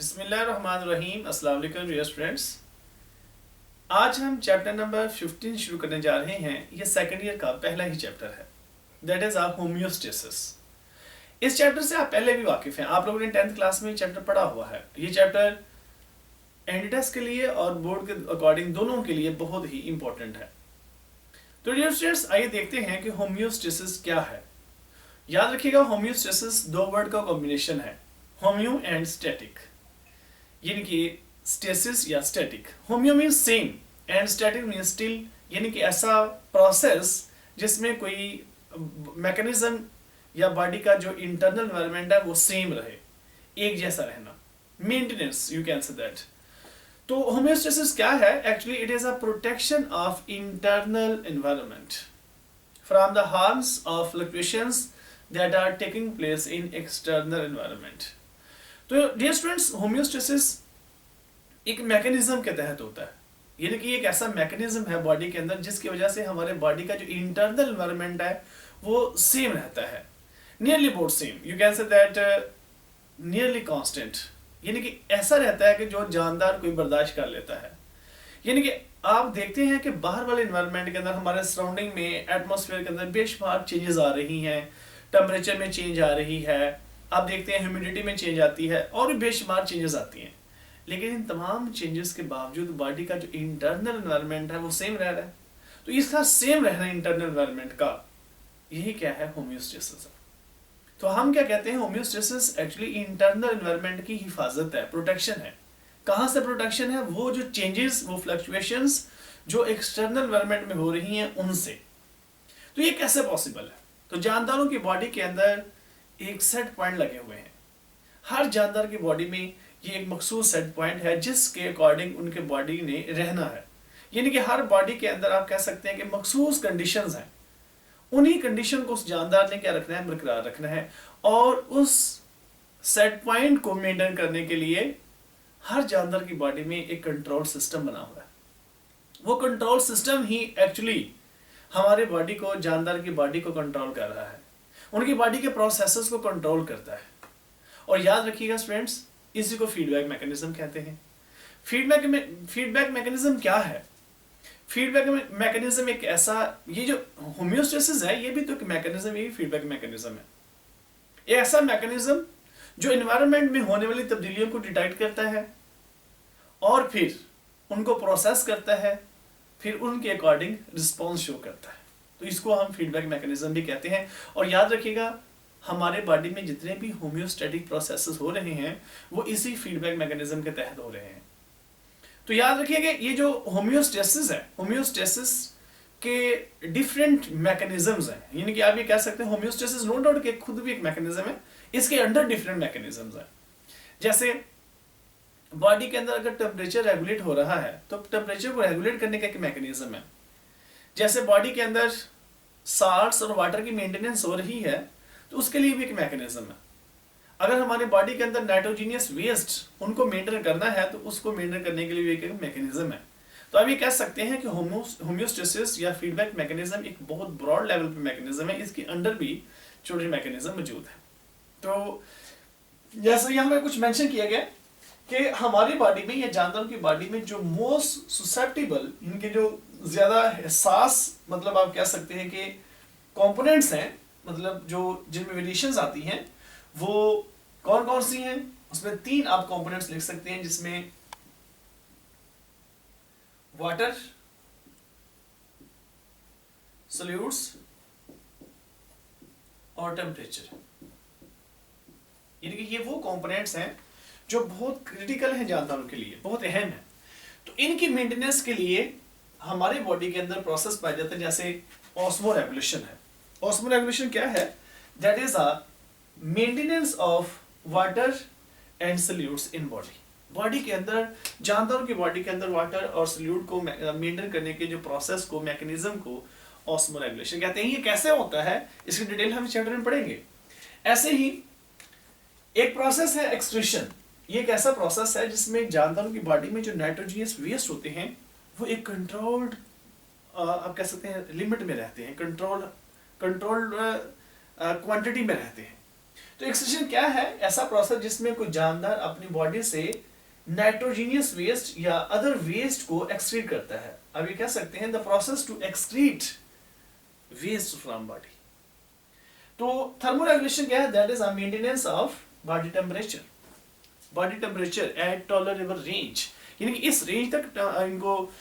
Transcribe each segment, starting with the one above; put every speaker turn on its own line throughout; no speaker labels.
बिस्मिल्लाहिर्रहमानिर्रहीम। अस्सलाम वालेकुम डियर स्टूडेंट्स। आज हम चैप्टर नंबर 15 शुरू करने जा रहे हैं। ये सेकंड ईयर का पहला ही चैप्टर है, दैट इज होमियोस्टेसिस। इस चैप्टर से आप पहले भी वाकिफ हैं, आप लोगों ने 10th क्लास में चैप्टर पढ़ा हुआ है। ये चैप्टर एनडीटेस के लिए और बोर्ड के अकॉर्डिंग दोनों के लिए बहुत ही इंपॉर्टेंट है। तो डियर स्टूडेंट्स, आइए देखते हैं कि होमियोस्टेसिस क्या है। याद रखिएगा, होमियोस्टेसिस दो वर्ड का कॉम्बिनेशन है, होम्यो एंड स्टैटिक, यानी कि स्टेसिस या static. Homeo means same and static means still, यानी कि ऐसा प्रोसेस जिसमें कोई मैकेनिज्म या बॉडी का जो इंटरनल एनवायरनमेंट है वो सेम रहे, एक जैसा रहना, maintenance, you can say that. तो होमियोस्टेसिस क्या है? Actually it is a protection of internal environment from the harms of fluctuations that are taking place in external environment. तो डियर स्टूडेंट्स, होमियोस्टेसिस एक मैकेनिज्म के तहत होता है, यानी कि एक ऐसा मैकेनिज्म है बॉडी के अंदर जिसकी वजह से हमारे बॉडी का जो इंटरनल एनवायरनमेंट है वो सेम रहता है, nearly about same, you can say that nearly constant, यानी कि ऐसा रहता है कि जो जानदार कोई बर्दाश्त कर लेता है। यानी कि आप देखते हैं कि बाहर वाले एनवायरनमेंट के अंदर, हमारे सराउंडिंग में, एटमॉस्फेयर के अंदर बेशुमार चेंजेस आ रही हैं, टेम्परेचर में चेंज आ रही है, आप देखते हैं ह्यूमिडिटी में चेंज आती है और भी बेशुमार चेंजेस आती हैं, लेकिन इन तमाम चेंजेस के बावजूद बॉडी का जो इंटरनल एनवायरनमेंट है वो सेम रह रहा है। तो इसका सेम रहना इंटरनल एनवायरनमेंट का, यही क्या है? होमियोस्टेसिस। तो हम क्या कहते हैं? होमियोस्टेसिस एक्चुअली इंटरनल एनवायरनमेंट की हिफाजत है, प्रोटेक्शन है। कहाँ से प्रोटेक्शन है? वो जो चेंजेस, वो फ्लक्चुएशंस जो एक्सटर्नल एनवायरनमेंट में हो रही हैं उनसे। तो ये कैसे पॉसिबल है? तो जानदारों की बॉडी के अंदर एक सेट पॉइंट लगे हुए हैं। हर जानदार की बॉडी में ये एक मखसूस सेट पॉइंट है जिसके अकॉर्डिंग उनके बॉडी ने रहना है। यानी कि हर बॉडी के अंदर आप कह सकते हैं कि मखसूस कंडीशंस हैं, उन्हीं कंडीशन को उस जानदार ने क्या रखना है? बरकरार रखना है। और उस सेट पॉइंट को मेंटेन करने के लिए हर जानदार की बॉडी में एक कंट्रोल सिस्टम बना हुआ है। वो कंट्रोल सिस्टम ही एक्चुअली हमारे बॉडी को, जानदार की बॉडी को कंट्रोल कर रहा है, उनकी बॉडी के प्रोसेसेस को कंट्रोल करता है। और याद रखिएगा स्टूडेंट्स, इसी को फीडबैक मैकेनिज्म कहते हैं। फीडबैक मैकेनिज्म क्या है? फीडबैक मैकेनिज्म एक ऐसा, ये जो होमियोस्टेसिस है ये भी तो एक मैकेनिज्म, ये फीडबैक मैकेनिज्म है। एक ऐसा मैकेनिज्म जो एनवायरनमेंट में होने वाली तब्दीलियों को डिटेक्ट करता है और फिर उनको प्रोसेस करता है, फिर उनके अकॉर्डिंग रिस्पॉन्स शो करता है। तो इसको हम फीडबैक मैकेनिज्म भी कहते हैं। और याद रखिएगा, हमारे बॉडी में जितने भी होमियोस्टैटिक प्रोसेसेस हो रहे हैं वो इसी फीडबैक मैकेनिज्म के तहत हो रहे हैं। तो याद रखिएगा, ये जो होमियोस्टेसिस है, होमियोस्टेसिस के डिफरेंट मैकेनिज्म्स हैं। यानी कि आप ये कह सकते हैं होमियोस्टेसिस नो डाउट कि खुद भी एक मैकेनिज्म है, इसके अंडर डिफरेंट मैकेनिज्म्स हैं। जैसे बॉडी के अंदर अगर टेम्परेचर रेगुलेट हो रहा है तो टेम्परेचर को रेगुलेट करने का एक मैकेनिज्म है। जैसे बॉडी के अंदर साल्ट्स और वाटर की मेंटेनेंस हो रही है तो उसके लिए भी एक मैकेनिज्म है। अगर हमारे बॉडी के अंदर नाइट्रोजीनियस वेस्ट उनको मेंटेन करना है तो उसको मेंटेन करने के लिए भी एक मैकेनिज्म है। तो अब ये कह सकते हैं कि होमियोस्टेसिस या फीडबैक मैकेनिज्म एक बहुत ब्रॉड लेवल पे मैकेनिज्म है, इसके अंडर भी छोटे मैकेनिज्म मौजूद है। तो जैसे यहाँ पे कुछ मेंशन किया गया कि हमारी बॉडी में या जानवरों की बॉडी में जो मोस्ट ससेप्टिबल, इनके जो ज्यादा हसास, मतलब आप कह सकते हैं कि कंपोनेंट्स हैं, मतलब जो जिनमें वेरिएशंस आती हैं वो कौन कौन सी हैं? उसमें 3 आप कंपोनेंट्स लिख सकते हैं, जिसमें वाटर, सॉल्यूट्स और टेम्परेचर। यानी कि ये वो कंपोनेंट्स हैं जो बहुत क्रिटिकल हैं जानदारों के लिए, बहुत अहम है। तो इनकी मेंटेनेंस के लिए हमारे बॉडी के अंदर प्रोसेस पाए जाते हैं, जैसे ऑस्मोरेगुलेशन है। ऑस्मोरेगुलेशन क्या है? That is a maintenance of water and solutes in body. Body के अंदर, जानदारों की बॉडी के अंदर वाटर और सॉल्यूट को मेंटेन करने के जो प्रोसेस को, मैकेनिज्म को ऑस्मोरेगुलेशन कहते हैं। ये कैसे होता है इसकी डिटेल हम चैप्टर में पढ़ेंगे। ऐसे ही एक प्रोसेस है एक्सक्रीशन। ये एक ऐसा प्रोसेस है जिसमें जानदारों की बॉडी में जो नाइट्रोजीनियस वेस्ट होते हैं वो एक कंट्रोल्ड, आप कह सकते हैं लिमिट में रहते हैं, कंट्रोल्ड क्वांटिटी में रहते हैं। तो एक्सक्रीशन क्या है? ऐसा प्रोसेस जिसमें कोई जानदार अपनी बॉडी से नाइट्रोजीनियस वेस्ट या अदर वेस्ट को एक्सक्रीट करता है। अब ये कह सकते हैं the process to excrete waste from body. तो थर्मोरेगुलेशन क्या है? That is a maintenance of body temperature at tolerable range, यानी कि इस रेंज तक इनको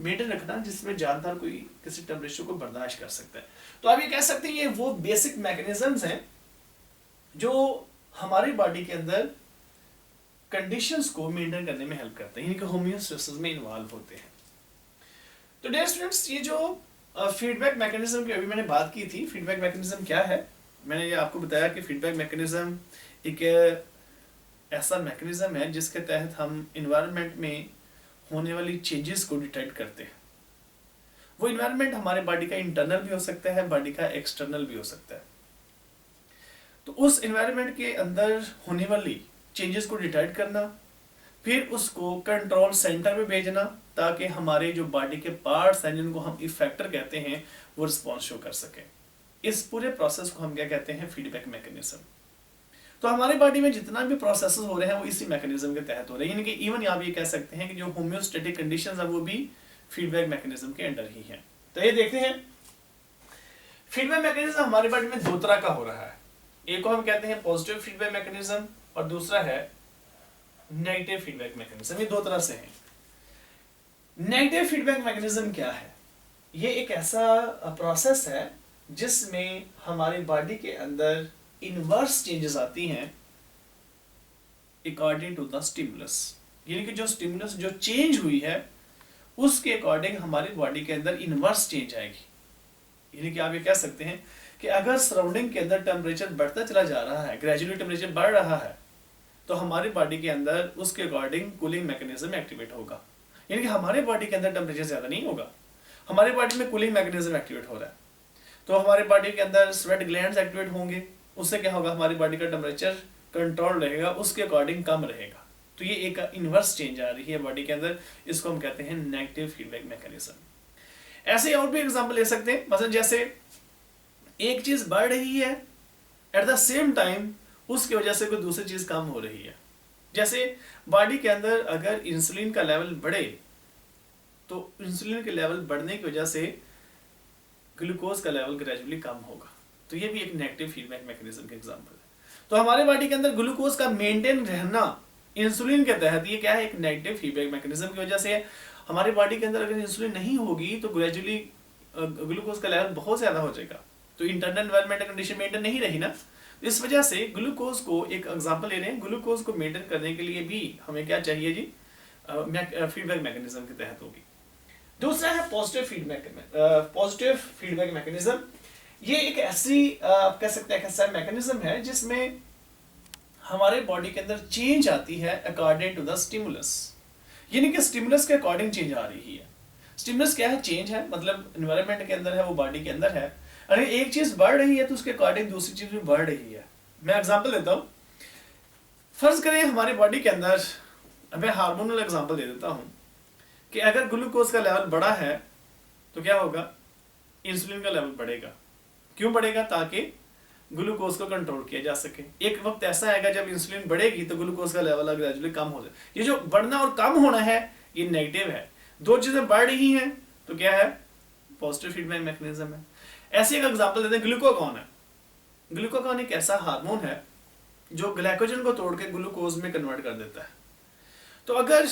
मेंटेन रखना जिसमें जानदार कोई किसी टेम्परेचर को बर्दाश्त कर सकता है। तो आप ये कह सकते हैं ये वो बेसिक मैकेनिज्म्स हैं जो हमारी बॉडी के अंदर कंडीशंस को मेंटेन करने में हेल्प करते हैं, यानी कि होमियोस्टेसिस में इन्वॉल्व होते हैं। तो डियर स्टूडेंट्स, ये जो फीडबैक मैकेनिज्म की अभी मैंने बात की थी, फीडबैक मैकेनिज्म क्या है? मैंने ये आपको बताया कि फीडबैक मैकेनिज्म एक ऐसा मैकेनिज्म है जिसके तहत हम इन्वायरमेंट में होने वाली चेंजेस को डिटेक्ट करते हैं। वो इन्वायरमेंट हमारे बॉडी का इंटरनल भी हो सकता है, बॉडी का एक्सटर्नल भी हो सकता है। तो उस इन्वायरमेंट के अंदर होने वाली चेंजेस को डिटेक्ट करना, फिर उसको कंट्रोल सेंटर में भेजना ताकि हमारे जो बॉडी के पार्ट्स हैं जिनको हम इफेक्टर कहते हैं वो रिस्पॉन्स शो कर सकें। इस पूरे प्रोसेस को हम क्या कहते हैं? Feedback mechanism. तो हमारे बॉडी में जितना भी प्रोसेसेस हो रहे हैं वो इसी मैकेनिज्म के तहत हो रहे हैं, यानी कि इवन आप ये कह सकते हैं कि जो होम्योस्टेटिक कंडीशंस है वो भी फीडबैक मैकेनिज्म के अंडर ही है। तो ये देखते हैं फीडबैक मैकेनिज्म हमारे बॉडी में दो तरह का हो रहा है। एक को हम कहते हैं पॉजिटिव फीडबैक मैकेनिज्म और दूसरा है नेगेटिव फीडबैक मैकेनिज्म। ये दो तरह से है। नेगेटिव फीडबैक मैकेनिज्म क्या है? ये एक ऐसा प्रोसेस है जिसमें हमारी बॉडी के अंदर इनवर्स चेंजेस आती हैं अकॉर्डिंग टू द स्टिमुलस, यानी कि जो स्टिमुलस जो चेंज हुई है उसके अकॉर्डिंग हमारी बॉडी के अंदर इनवर्स चेंज आएगी। यानी कि आप ये कह सकते हैं कि अगर सराउंडिंग के अंदर टेम्परेचर बढ़ता चला जा रहा है, ग्रेजुअली टेम्परेचर बढ़ रहा है, तो हमारी बॉडी के अंदर उसके अकॉर्डिंग कूलिंग मैकेनिज्म एक्टिवेट होगा। यानी कि हमारे बॉडी के अंदर टेम्परेचर ज्यादा नहीं होगा, हमारी बॉडी में कूलिंग मैकेनिज्म एक्टिवेट हो रहा है, तो हमारे बॉडी के अंदर स्वेट ग्लैंड्स एक्टिवेट होंगे। उससे क्या होगा? हमारी बॉडी का टेम्परेचर कंट्रोल रहेगा, उसके अकॉर्डिंग कम रहेगा। तो ये एक इनवर्स चेंज आ रही है बॉडी के अंदर, इसको हम कहते हैं नेगेटिव फीडबैक मैकेनिज्म। ऐसे और भी एग्जांपल ले सकते हैं, मतलब जैसे एक चीज बढ़ रही है एट द सेम टाइम उसकी वजह से कोई दूसरी चीज कम हो रही है। जैसे बॉडी के अंदर अगर इंसुलिन का लेवल बढ़े तो इंसुलिन के लेवल बढ़ने की वजह से ग्लूकोज का लेवल ग्रेजुअली कम होगा। तो ये भी एक नेगेटिव फीडबैक मैकेनिज्म का एग्जांपल है। तो हमारे बॉडी के अंदर ग्लूकोज का मेंटेन रहना इंसुलिन के तहत, ये क्या है? एक नेगेटिव फीडबैक मैकेनिज्म की वजह से। हमारी बॉडी के अंदर अगर इंसुलिन नहीं होगी तो ग्रेजुअली ग्लूकोज का लेवल बहुत ज्यादा हो जाएगा, तो इंटरनल एनवायरमेंटल कंडीशन मेंटेन नहीं रही ना। इस वजह से ग्लूकोज को, एक एग्जांपल ले रहे हैं, ग्लूकोज को मेंटेन करने के लिए भी हमें क्या चाहिए जी? फीडबैक मैकेनिज्म के तहत होगी। दूसरा है पॉजिटिव फीडबैक मैकेनिज्म। ये एक ऐसी आप कह सकते हैं ऐसा मैकेनिज्म है जिसमें हमारे बॉडी के अंदर चेंज आती है अकॉर्डिंग टू द स्टिमुलस, यानी कि स्टिमुलस के अकॉर्डिंग चेंज आ रही है। स्टिमुलस क्या है? चेंज है, मतलब एनवायरनमेंट के अंदर है, वो बॉडी के अंदर है। अगर एक चीज बढ़ रही है तो उसके अकॉर्डिंग दूसरी चीज भी बढ़ रही है। मैं एग्जांपल देता हूँ। फर्ज करें हमारे बॉडी के अंदर, मैं हार्मोनल एग्जांपल दे देता हूँ कि अगर ग्लूकोज का लेवल बढ़ा है तो क्या होगा? इंसुलिन का लेवल बढ़ेगा। क्यों बढ़ेगा? ताकि ग्लूकोज को कंट्रोल किया जा सके। एक वक्त ऐसा आएगा जब इंसुलिन बढ़ेगी तो ग्लूकोज का लेवल ग्रेजुअली कम हो जाए। ये जो बढ़ना और कम होना है ये नेगेटिव है। दो चीजें बढ़ रही हैं तो क्या है? पॉजिटिव फीडबैक मैकेनिज्म है। ऐसे एक एग्जांपल देते हैं, ग्लूकागॉन है। ग्लूकागॉन एक ऐसा हार्मोन है जो ग्लाइकोजन को तोड़ के ग्लूकोज में कन्वर्ट कर देता है। तो अगर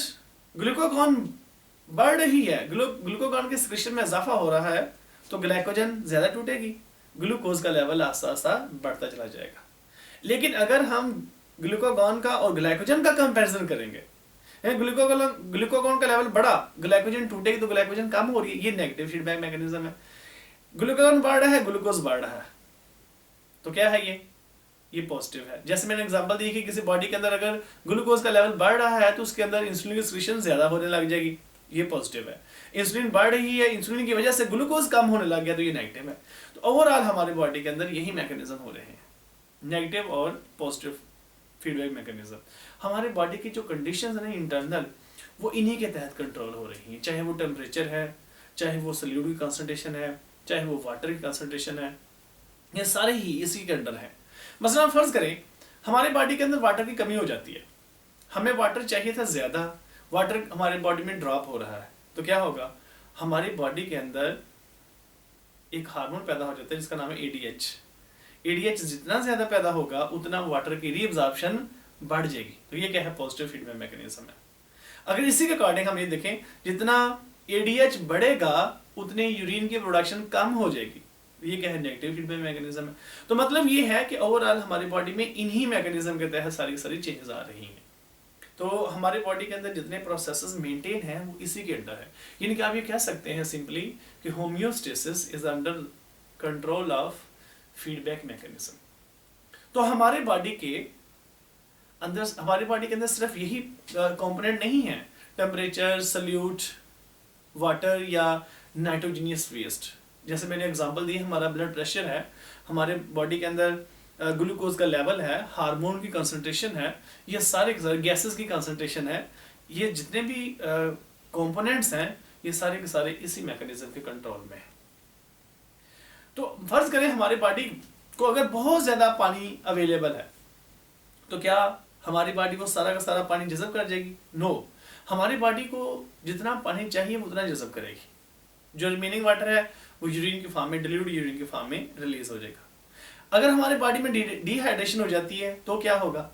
ग्लूकागॉन बढ़ रही है, ग्लूकागॉन के सिक्रेशन में इजाफा हो रहा है, तो ग्लाइकोजन ज्यादा टूटेगी, ग्लूकोज का लेवल आस्ता आस्ता बढ़ता चला जाएगा। लेकिन अगर हम ग्लूकागॉन का और ग्लाइकोजन का कंपैरिजन करेंगे, ग्लूकागॉन का लेवल बढ़ा, ग्लाइकोजन टूटेगी तो ग्लाइकोजन कम हो रही है, ये नेगेटिव फीडबैक मैकेनिज्म है। ग्लूकागॉन बढ़ रहा है, ग्लूकोज बढ़ रहा है, तो क्या है ये पॉजिटिव है। जैसे मैंने एग्जांपल दी कि किसी बॉडी के अंदर अगर ग्लूकोज का लेवल बढ़ रहा है तो उसके अंदर इंसुलिन की सिक्रीशन ज्यादा होने लग जाएगी, ये पॉजिटिव है। इंसुलिन बढ़ रही है, इंसुलिन की वजह से ग्लूकोज कम होने लग गया तो ये नेगेटिव है। तो ओवरऑल हमारे बॉडी के अंदर यही मैकेनिज्म हो रहे हैं, नेगेटिव और पॉजिटिव फीडबैक मैकेनिज्म। हमारे बॉडी की जो कंडीशंस है इंटरनल, वो इन्हीं के तहत कंट्रोल हो रही हैं। चाहे वो टेम्परेचर है, चाहे वो सॉल्यूट की कंसंट्रेशन है, चाहे वो वाटर की कंसंट्रेशन है, ये सारे ही इसी के अंडर है। मसलन फर्ज करें हमारे बॉडी के अंदर वाटर की कमी हो जाती है, हमें वाटर चाहिए था ज्यादा, वाटर हमारे बॉडी में ड्रॉप हो रहा है, तो क्या होगा, हमारी बॉडी के अंदर एक हार्मोन पैदा हो जाता है जिसका नाम है एडीएच। एडीएच जितना ज्यादा पैदा होगा उतना वाटर की रीअब्जॉर्प्शन बढ़ जाएगी। तो ये क्या है, पॉजिटिव फीडबैक मैकेनिज्म है। अगर इसी के अकॉर्डिंग हम ये देखें, जितना एडीएच बढ़ेगा उतने यूरिन की प्रोडक्शन कम हो जाएगी। ये क्या है, नेगेटिव फीडबैक मैकेनिज्म है। तो मतलब ये है कि ओवरऑल हमारी बॉडी में इन्हीं मैकेनिज्म के तहत सारी सारी चेंजेस आ रही हैं। तो हमारे बॉडी के अंदर जितने प्रोसेसेस मेंटेन हैं वो इसी के अंदर है। यानी कि आप ये कह सकते हैं सिंपली कि homeostasis is under control of feedback mechanism. तो हमारे बॉडी के अंदर सिर्फ यही कंपोनेंट नहीं है, टेम्परेचर, सल्यूट, वाटर या नाइट्रोजनियस वेस्ट। जैसे मैंने एग्जांपल दी, हमारा ब्लड प्रेशर है, हमारे बॉडी के अंदर ग्लूकोज का लेवल है, हार्मोन की कंसंट्रेशन है, ये सारे गैसेस की कंसंट्रेशन है, ये जितने भी कंपोनेंट्स हैं ये सारे के सारे इसी मैकेनिज्म के कंट्रोल में है। तो फर्ज करें हमारी बॉडी को अगर बहुत ज्यादा पानी अवेलेबल है तो क्या हमारी बॉडी को सारा का सारा पानी जज़ब कर जाएगी? नो, हमारी बॉडी को जितना पानी चाहिए वो उतना जज़ब करेगी। जो रिमेनिंग वाटर है वो यूरिन के फॉर्म में, डिल्यूट यूरिन के फॉर्म में रिलीज हो जाएगा। अगर हमारे बॉडी में डिहाइड्रेशन हो जाती है तो क्या होगा,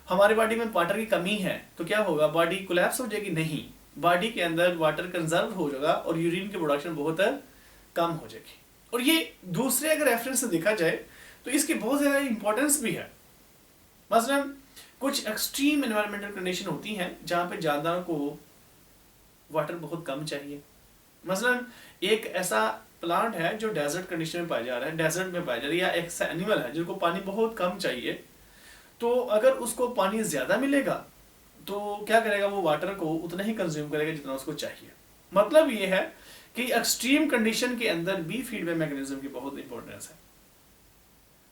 हमारे बॉडी में वाटर की कमी है तो क्या होगा, बॉडी कोलैप्स हो जाएगी? नहीं, बॉडी के अंदर वाटर कंजर्व हो जाएगा और यूरिन की प्रोडक्शन बहुत कम हो जाएगी। और ये दूसरे अगर रेफरेंस से देखा जाए तो इसकी बहुत ज़्यादा इंपॉर्टेंस भी है। मसलन कुछ एक्सट्रीम एनवायरमेंटल कंडीशन होती हैं जहाँ पे जानदारों को वाटर बहुत कम चाहिए। मसलन एक ऐसा प्लांट है जो डेजर्ट कंडीशन में पाया जा रहा है, डेजर्ट में पाया जा रहा है, या एक ऐसा एनिमल है जिनको पानी बहुत कम चाहिए, तो अगर उसको पानी ज़्यादा मिलेगा तो क्या करेगा, वो वाटर को उतना ही कंज्यूम करेगा जितना उसको चाहिए। मतलब ये है कि एक्सट्रीम कंडीशन के अंदर भी फीडबैक मैकेनिज्म की बहुत इंपॉर्टेंस है।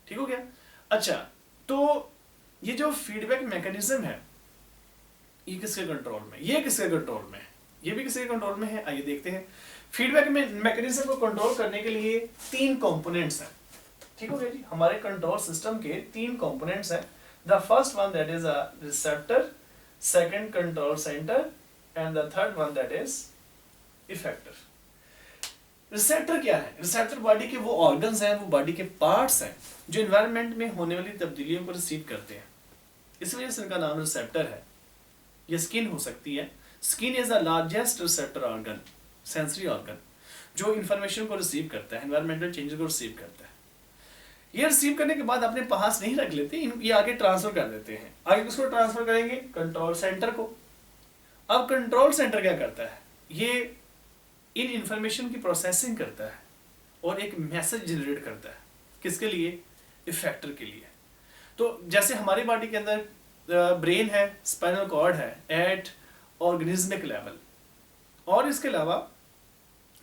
ठीक हो गया? अच्छा, तो ये जो फीडबैक मैकेनिज्म है ये किसके कंट्रोल में, ये किसके कंट्रोल में है, ये भी किसके कंट्रोल में है? आइए देखते हैं। फीडबैक मैकेनिज्म को कंट्रोल करने के लिए 3 कंपोनेंट्स हैं। ठीक हो गया जी? हमारे कंट्रोल सिस्टम के 3 कंपोनेंट्स हैं। The first one that is a receptor, second control centre and the third one that is effector. Receptor क्या है? रिसेप्टर बॉडी के वो ऑर्गन्स हैं, वो बॉडी के पार्ट्स हैं जो एनवायरनमेंट में होने वाली तब्दीलियों को रिसीव करते हैं। इस वजह से इनका नाम रिसेप्टर है। ये स्किन हो सकती है। Skin is the largest receptor organ, sensory organ, जो इंफॉर्मेशन को रिसीव करता है, एनवायरमेंटल चेंजेस को रिसीव करता है। ये रिसीव करने के बाद अपने पास नहीं रख लेते, ये आगे ट्रांसफर कर देते हैं। आगे किसको ट्रांसफर करेंगे? कंट्रोल सेंटर को। अब कंट्रोल सेंटर क्या करता है? ये इन इंफॉर्मेशन की प्रोसेसिंग करता है और एक मैसेज जनरेट करता है। किसके लिए? इफेक्टर के लिए। तो जैसे हमारी बॉडी के अंदर ब्रेन है, स्पाइनल कॉर्ड है एट ऑर्गेनिज्मिक लेवल, और इसके अलावा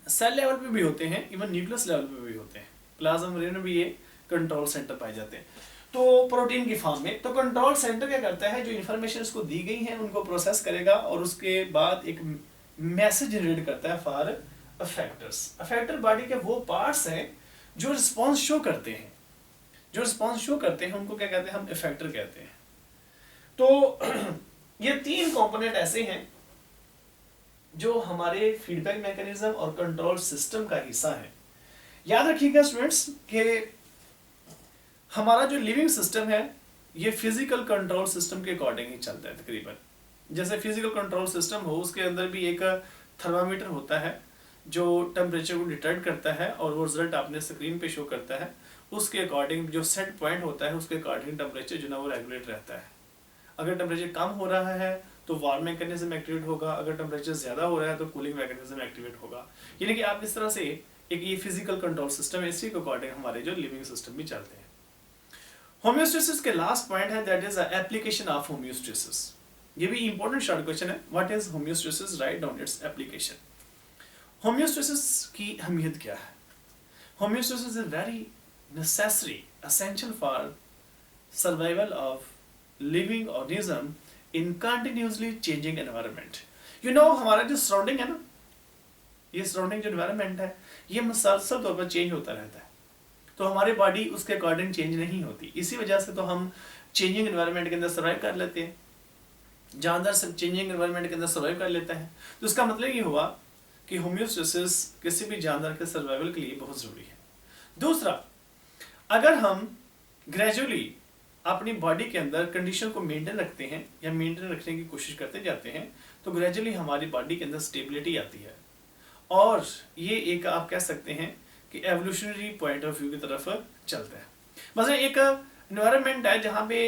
सेल लेवल पे भी होते हैं, इवन न्यूक्लियस लेवल पे भी होते हैं। प्लाज्मा मेम्ब्रेन में भी ये कंट्रोल सेंटर पाए जाते हैं, तो प्रोटीन की फॉर्म में। तो कंट्रोल सेंटर क्या करता है, जो इन्फॉर्मेशन इसको दी गई है उनको प्रोसेस करेगा और उसके बाद एक मैसेज जनरेट करता है फॉर अफेक्टर्स। अफेक्टर बॉडी के वो पार्ट्स हैं जो रिस्पॉन्स शो करते हैं। जो रिस्पॉन्स शो करते हैं उनको क्या कहते हैं? हम इफेक्टर कहते हैं। तो ये 3 कंपोनेंट ऐसे हैं जो हमारे फीडबैक मैकेनिज्म और कंट्रोल सिस्टम का हिस्सा है। याद रखिएगा स्टूडेंट्स कि हमारा जो लिविंग सिस्टम है ये फिजिकल कंट्रोल सिस्टम के अकॉर्डिंग ही चलता है तकरीबन। जैसे फिजिकल कंट्रोल सिस्टम हो, उसके अंदर भी एक थर्मामीटर होता है जो टेम्परेचर को डिटेक्ट करता है और वो रिजल्ट आपने स्क्रीन पे शो करता है। उसके अकॉर्डिंग जो सेट पॉइंट होता है उसके अकॉर्डिंग टेम्परेचर जो ना वो रेगुलेट रहता है। अगर टेम्परेचर कम हो रहा है तो वार्म मैकेनिज्म एक्टिवेट होगा, अगर टेम्परेचर ज़्यादा हो रहा है तो कूलिंग मैकेनिज्म एक्टिवेट होगा। यानी कि आप इस तरह से एक ये फिजिकल कंट्रोल सिस्टम है, इसी के अकॉर्डिंग हमारे जो लिविंग सिस्टम भी चलते हैं। होम्योस्टेसिस के लास्ट पॉइंट है that is application of homeostasis. ये भी इंपॉर्टेंट शॉर्ट क्वेश्चन है। What is homeostasis? Write down its application. Homeostasis की अहमियत क्या है? Homeostasis is very necessary, essential for survival of living organism in continuously changing environment. You know, हमारा जो surrounding है ना, ये सराउंडिंग जो एनवायरनमेंट है ये मुसलसल तौर पर चेंज होता रहता है तो हमारी बॉडी उसके अकॉर्डिंग चेंज नहीं होती। इसी वजह से तो हम चेंजिंग एनवायरनमेंट के अंदर सर्वाइव कर लेते हैं, जानदार सब चेंजिंग एनवायरनमेंट के अंदर सर्वाइव कर लेता है। तो इसका मतलब ये हुआ कि होम्योस्टेसिस किसी भी जानदार के सर्वाइवल के लिए बहुत ज़रूरी है। दूसरा, अगर हम ग्रेजुअली अपनी बॉडी के अंदर कंडीशन को मेंटेन रखते हैं या मेंटेन रखने की कोशिश करते जाते हैं, तो ग्रेजुअली हमारी बॉडी के अंदर स्टेबिलिटी आती है, और ये एक आप कह सकते हैं कि एवोल्यूशनरी पॉइंट ऑफ व्यू की तरफ चलता है। मतलब एक एनवायरनमेंट है जहाँ पे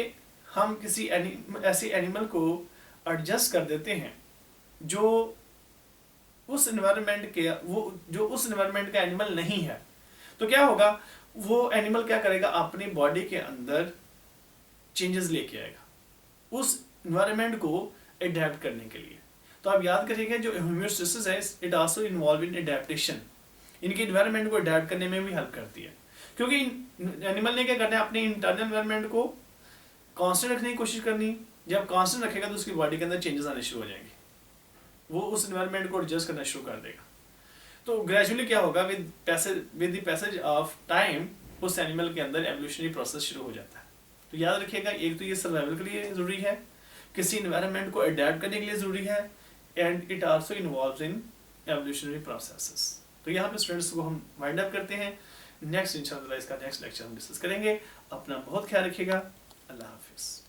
हम किसी ऐसे एनिमल को एडजस्ट कर देते हैं जो उस एनवायरनमेंट के जो उस एनवायरनमेंट का एनिमल नहीं है, तो क्या होगा, वो एनिमल क्या करेगा, अपनी बॉडी के अंदर चेंजेस लेके आएगा उस एनवायरनमेंट को अडेप्ट करने के लिए। तो आप याद करिएगा जो होम्योस्टेसिस है, it also involve in adaptation, इनकी एनवायरनमेंट को अडेप्ट करने में भी हेल्प करती है। क्योंकि एनिमल ने क्या करना है, अपने इंटरनल एनवायरनमेंट को कांस्टेंट रखने की कोशिश करनी। जब कांस्टेंट रखेगा तो उसकी बॉडी के अंदर चेंजेस आने शुरू हो जाएंगे, वो उस एनवायरनमेंट को एडजस्ट करना शुरू कर देगा। तो ग्रेजुअली क्या होगा, with the passage of time उस एनिमल के अंदर एवोल्यूशनरी प्रोसेस शुरू हो जाता है। तो याद रखिएगा, एक तो ये सर्वाइवल के लिए ज़रूरी है, किसी एनवायरनमेंट को अडेप्ट करने के लिए ज़रूरी है, and it also involves in evolutionary processes. तो यहाँ पे स्टूडेंट्स को हम वाइंड अप करते हैं। नेक्स्ट इंशाल्लाह इसका नेक्स्ट लेक्चर हम डिस्कस करेंगे। अपना बहुत ख्याल रखिएगा। अल्लाह हाफिज़।